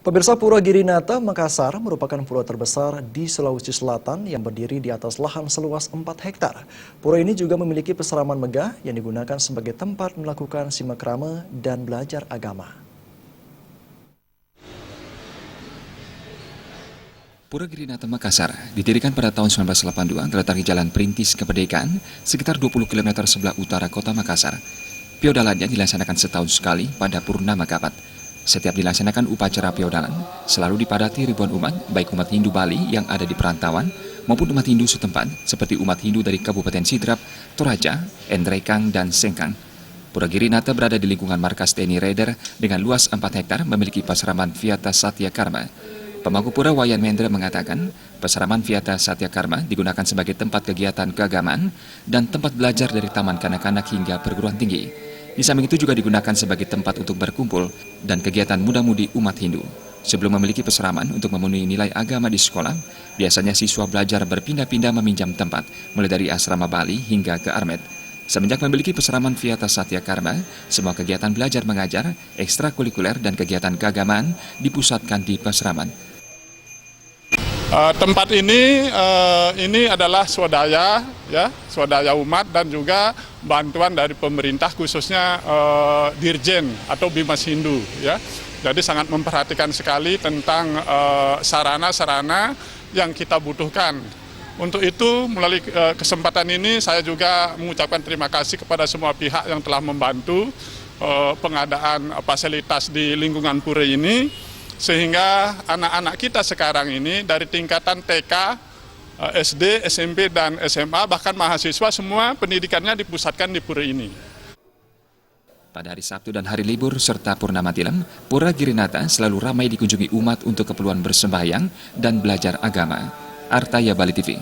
Pemirsa, Pura Girinata, Makassar merupakan pura terbesar di Sulawesi Selatan yang berdiri di atas lahan seluas 4 hektar. Pura ini juga memiliki peseraman megah yang digunakan sebagai tempat melakukan simakrama dan belajar agama. Pura Girinata Makassar didirikan pada tahun 1982 terletak di Jalan Perintis Kemerdekaan, sekitar 20 km sebelah utara kota Makassar. Feodalannya dilaksanakan setahun sekali pada Purnama Kapat. Setiap dilaksanakan upacara feodalan, selalu dipadati ribuan umat, baik umat Hindu Bali yang ada di perantauan, maupun umat Hindu setempat, seperti umat Hindu dari Kabupaten Sidrap, Toraja, Endrekang, dan Sengkang. Pura Girinata berada di lingkungan markas TNI Raider dengan luas 4 hektar memiliki pasraman Viata Satya Karma. Pemangku pura Wayan Mendra mengatakan, pasraman Viata Satya Karma digunakan sebagai tempat kegiatan keagamaan dan tempat belajar dari taman kanak-kanak hingga perguruan tinggi. Di samping itu juga digunakan sebagai tempat untuk berkumpul dan kegiatan muda-mudi umat Hindu. Sebelum memiliki peseraman untuk memenuhi nilai agama di sekolah, biasanya siswa belajar berpindah-pindah meminjam tempat, mulai dari asrama Bali hingga ke Armet. Semenjak memiliki peseraman Viata Satya Karma, semua kegiatan belajar mengajar, ekstrakurikuler dan kegiatan keagamaan dipusatkan di peseraman. Tempat ini adalah swadaya, ya, swadaya umat dan juga bantuan dari pemerintah khususnya Dirjen atau Bimas Hindu, ya. Jadi sangat memperhatikan sekali tentang sarana-sarana yang kita butuhkan. Untuk itu melalui kesempatan ini saya juga mengucapkan terima kasih kepada semua pihak yang telah membantu pengadaan fasilitas di lingkungan pura ini. Sehingga anak-anak kita sekarang ini dari tingkatan TK, SD, SMP, dan SMA, bahkan mahasiswa semua pendidikannya dipusatkan di pura ini. Pada hari Sabtu dan hari libur serta Purnama Tilam, Pura Girinata selalu ramai dikunjungi umat untuk keperluan bersembahyang dan belajar agama. Artaya Bali TV.